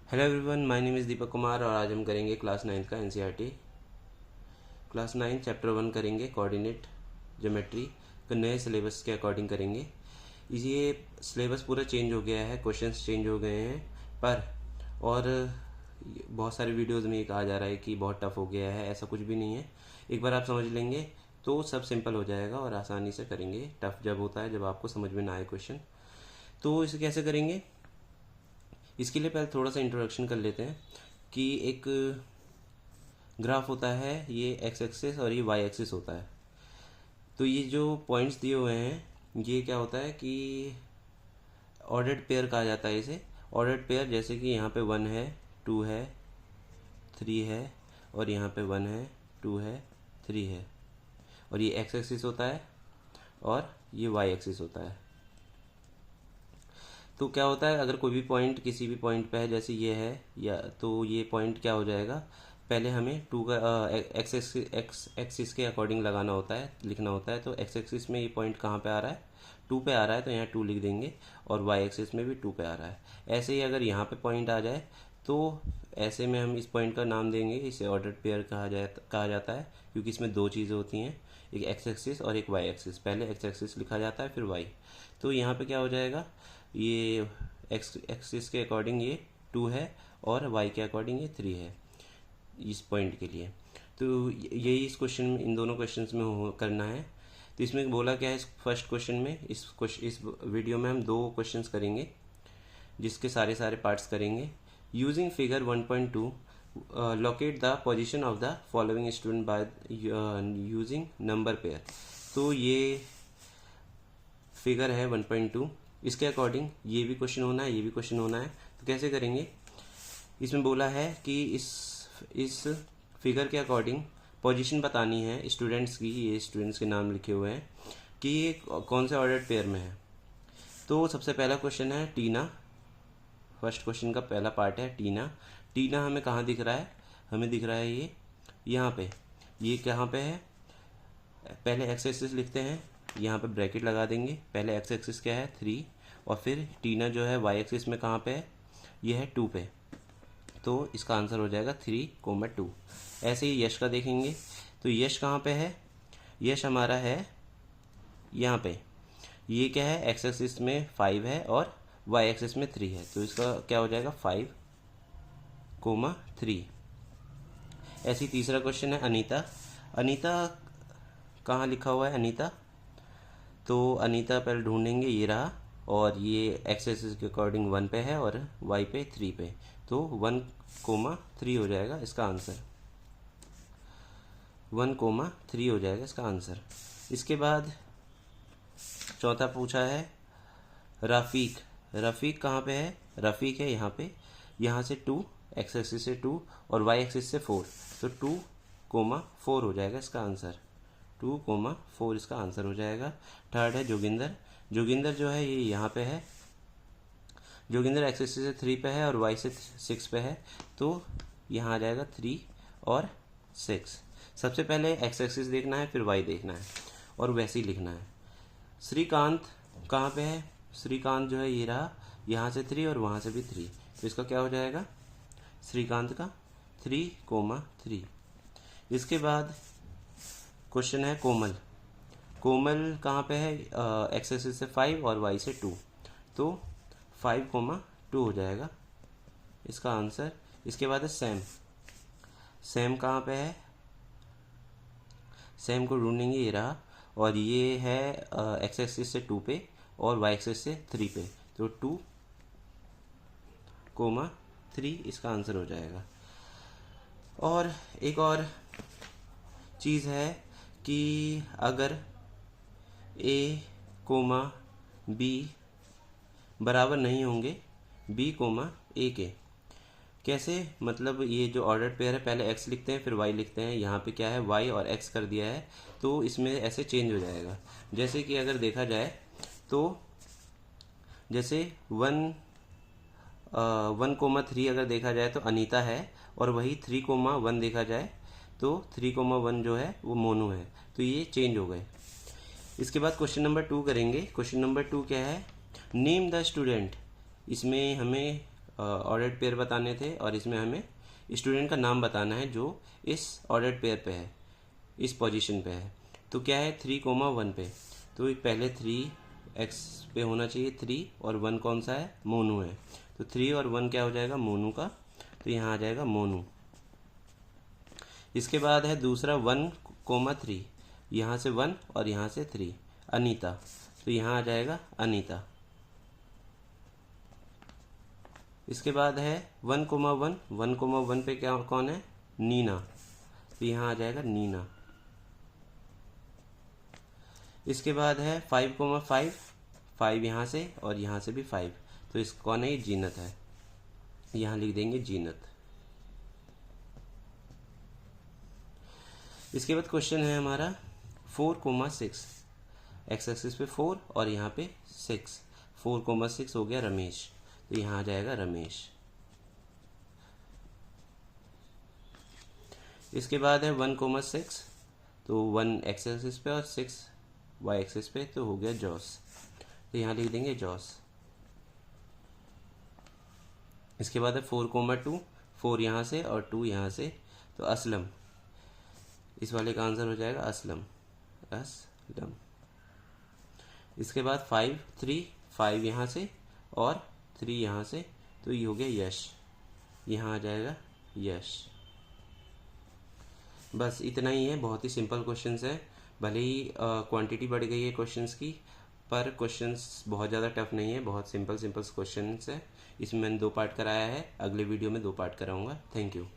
Hello everyone, my name is Deepak Kumar और आज हम करेंगे क्लास 9 का एनसीईआरटी। क्लास 9 चैप्टर 1 करेंगे, कोऑर्डिनेट ज्योमेट्री का नए सिलेबस के अकॉर्डिंग करेंगे। ये सिलेबस पूरा चेंज हो गया है, क्वेश्चंस चेंज हो गए हैं, पर और बहुत सारे वीडियोस में ये कहा जा रहा है कि बहुत टफ हो गया है। ऐसा कुछ भी नहीं है। एक बार आप समझ लेंगे तो सब सिंपल हो जाएगा और आसानी से करेंगे। टफ जब होता है जब आपको समझ में ना आए क्वेश्चन। तो इसे कैसे करेंगे, इसके लिए पहले थोड़ा सा इंट्रोडक्शन कर लेते हैं कि एक ग्राफ होता है, ये एक्स एक्सिस और ये वाई एक्सिस होता है। तो ये जो पॉइंट्स दिए हुए हैं ये क्या होता है कि ऑर्डर्ड पेयर कहा जाता है इसे। ऑर्डर्ड पेयर जैसे कि यहाँ पे 1 है, 2 है, 3 है और यहाँ पे 1 है, 2 है, 3 है। और ये एक्स एक्सिस होता है और ये वाई एक्सिस होता है। तो क्या होता है, अगर कोई भी पॉइंट किसी भी पॉइंट पे है, जैसे ये है, या तो ये पॉइंट क्या हो जाएगा, पहले हमें टू का एक्स एक्सिस के अकॉर्डिंग लगाना होता है, लिखना होता है। तो एक्स एक्सिस में ये पॉइंट कहाँ पे आ रहा है, 2 पे आ रहा है, तो यहाँ 2 लिख देंगे। और वाई एक्सिस में भी 2 पे आ रहा है। ऐसे ही अगर यहाँ पे पॉइंट आ जाए तो ऐसे में हम इस पॉइंट का नाम देंगे, इसे ऑर्डर्ड पेयर कहा जाता है, क्योंकि इसमें दो चीज़ें होती हैं, एक एक्स एक्सिस और एक वाई एक्सिस। पहले एक्स एक्सिस लिखा जाता है फिर वाई। तो यहाँ पे क्या हो जाएगा, ये एक्स एक्सिस के अकॉर्डिंग ये 2 है और वाई के अकॉर्डिंग ये 3 है इस पॉइंट के लिए। तो यही इस क्वेश्चन में, इन दोनों क्वेश्चंस में करना है। तो इसमें बोला क्या है, इस फर्स्ट क्वेश्चन में, इस वीडियो में हम 2 क्वेश्चंस करेंगे जिसके सारे पार्ट्स करेंगे। Using figure 1.2 locate the position of the following student by using number pair. तो ये फिगर है 1.2, इसके अकॉर्डिंग ये भी क्वेश्चन होना है, ये भी क्वेश्चन होना है। तो कैसे करेंगे, इसमें बोला है कि इस फिगर के अकॉर्डिंग पोजीशन बतानी है स्टूडेंट्स की। ये स्टूडेंट्स के नाम लिखे हुए हैं कि ये कौन से ऑर्डर्ड पेयर में है। तो सबसे पहला क्वेश्चन है टीना। फर्स्ट क्वेश्चन का पहला पार्ट है टीना। टीना हमें कहाँ दिख रहा है, हमें दिख रहा है ये यहाँ पे। ये कहाँ पे है, पहले एक्स एक्सिस लिखते हैं, यहाँ पे ब्रैकेट लगा देंगे। पहले एक्स एक्सिस क्या है 3, और फिर टीना जो है वाई एक्सिस में कहाँ पे है, ये है 2 पे। तो इसका आंसर हो जाएगा 3, 2। ऐसे ही यश का देखेंगे, तो यश कहाँ पे है, यश हमारा है यहाँ पे। ये क्या है, एक्स एक्सिस में 5 है और वाई एक्सिस में 3 है, तो इसका क्या हो जाएगा 5, 3। ऐसे ही तीसरा क्वेश्चन है अनीता। अनीता कहाँ लिखा हुआ है अनीता, तो अनीता पहले ढूंढेंगे, ये रहा। और ये एक्स एक्सिस के अकॉर्डिंग 1 पे है और वाई पे 3 पे, तो 1, 3 हो जाएगा इसका आंसर। 1, 3 हो जाएगा इसका आंसर। इसके बाद चौथा पूछा है रफ़ीक। रफ़ीक कहाँ पे है, रफ़ीक है यहाँ पे। यहाँ से 2, एक्स एक्सिस से 2 और वाई एक्सिस से 4, तो 2, 4 हो जाएगा इसका आंसर। 2, 4 इसका आंसर हो जाएगा। थर्ड है जोगिंदर। जोगिंदर जो है ये यहाँ पे है। जोगिंदर एक्स एक्सिस से 3 पे है और वाई से 6 पे है, तो यहाँ आ जाएगा 3 और 6। सबसे पहले एक्स एक्सिस देखना है, फिर वाई देखना है और वैसे ही लिखना है। श्रीकांत कहाँ पे है, श्रीकांत जो है ये रहा, यहाँ से 3 और वहाँ से भी 3, तो इसका क्या हो जाएगा श्रीकांत का 3, 3। इसके बाद क्वेश्चन है कोमल। कोमल कहाँ पे है, एक्स एक्सिस से 5 और वाई से 2, तो 5, 2 हो जाएगा इसका आंसर। इसके बाद है सैम। सैम कहाँ पे है, सैम को ढूंढेंगे, ये रहा। और ये है एक्स एक्सिस से 2 पे और वाई एक्सिस से 3 पे, तो 2, 3 इसका आंसर हो जाएगा। और एक और चीज़ है कि अगर ए, बी बराबर नहीं होंगे बी, ए के, कैसे, मतलब ये जो ऑर्डर पेयर है पहले एक्स लिखते हैं फिर वाई लिखते हैं, यहाँ पे क्या है वाई और एक्स कर दिया है, तो इसमें ऐसे चेंज हो जाएगा। जैसे कि अगर देखा जाए तो जैसे 1, 3 अगर देखा जाए तो अनीता है, और वही 3, 1 देखा जाए तो 3, 1 जो है वो मोनू है, तो ये चेंज हो गए। इसके बाद क्वेश्चन नंबर 2 करेंगे। क्वेश्चन नंबर 2 क्या है, नेम द स्टूडेंट। इसमें हमें ऑर्डर्ड पेयर बताने थे और इसमें हमें स्टूडेंट का नाम बताना है जो इस ऑर्डर्ड पेयर पे है, इस पोजीशन पे है। तो क्या है 3,1 पे, तो पहले 3x पे होना चाहिए 3 और 1 कौन सा है, मोनू है। तो 3 और 1 क्या हो जाएगा, मोनू का, तो यहाँ आ जाएगा मोनू। इसके बाद है दूसरा 1,3, यहाँ से 1 और यहाँ से 3, अनीता, तो यहाँ आ जाएगा अनीता। इसके बाद है 1,1, 1,1 पे क्या कौन है, नीना, तो यहाँ आ जाएगा नीना। इसके बाद है 5,5, 5 यहाँ से और यहाँ से भी 5, तो इस कौन है, ये जीनत है, यहाँ लिख देंगे जीनत। इसके बाद क्वेश्चन है हमारा 4,6, एक्स एक्सिस पे 4 और यहाँ पे 6, 4,6 हो गया रमेश, तो यहाँ आ जाएगा रमेश। इसके बाद है 1,6, तो 1 एक्स एक्सिस पे और 6 वाई एक्सिस पे, तो हो गया जॉस, तो यहाँ लिख देंगे जॉस। इसके बाद है 4,2, 4 यहाँ से और 2 यहाँ से, तो असलम, इस वाले का आंसर हो जाएगा असलम, असलम। इसके बाद 5,3, 5 यहाँ से और 3 यहाँ से, तो ये हो गया यश, यहाँ आ जाएगा यश। बस इतना ही है, बहुत ही सिंपल क्वेश्चंस है। भले ही क्वांटिटी बढ़ गई है क्वेश्चंस की, पर क्वेश्चंस बहुत ज़्यादा टफ नहीं है, बहुत सिंपल क्वेश्चंस है। इसमें मैंने 2 पार्ट कराया है, अगले वीडियो में 2 पार्ट कराऊंगा। Thank you.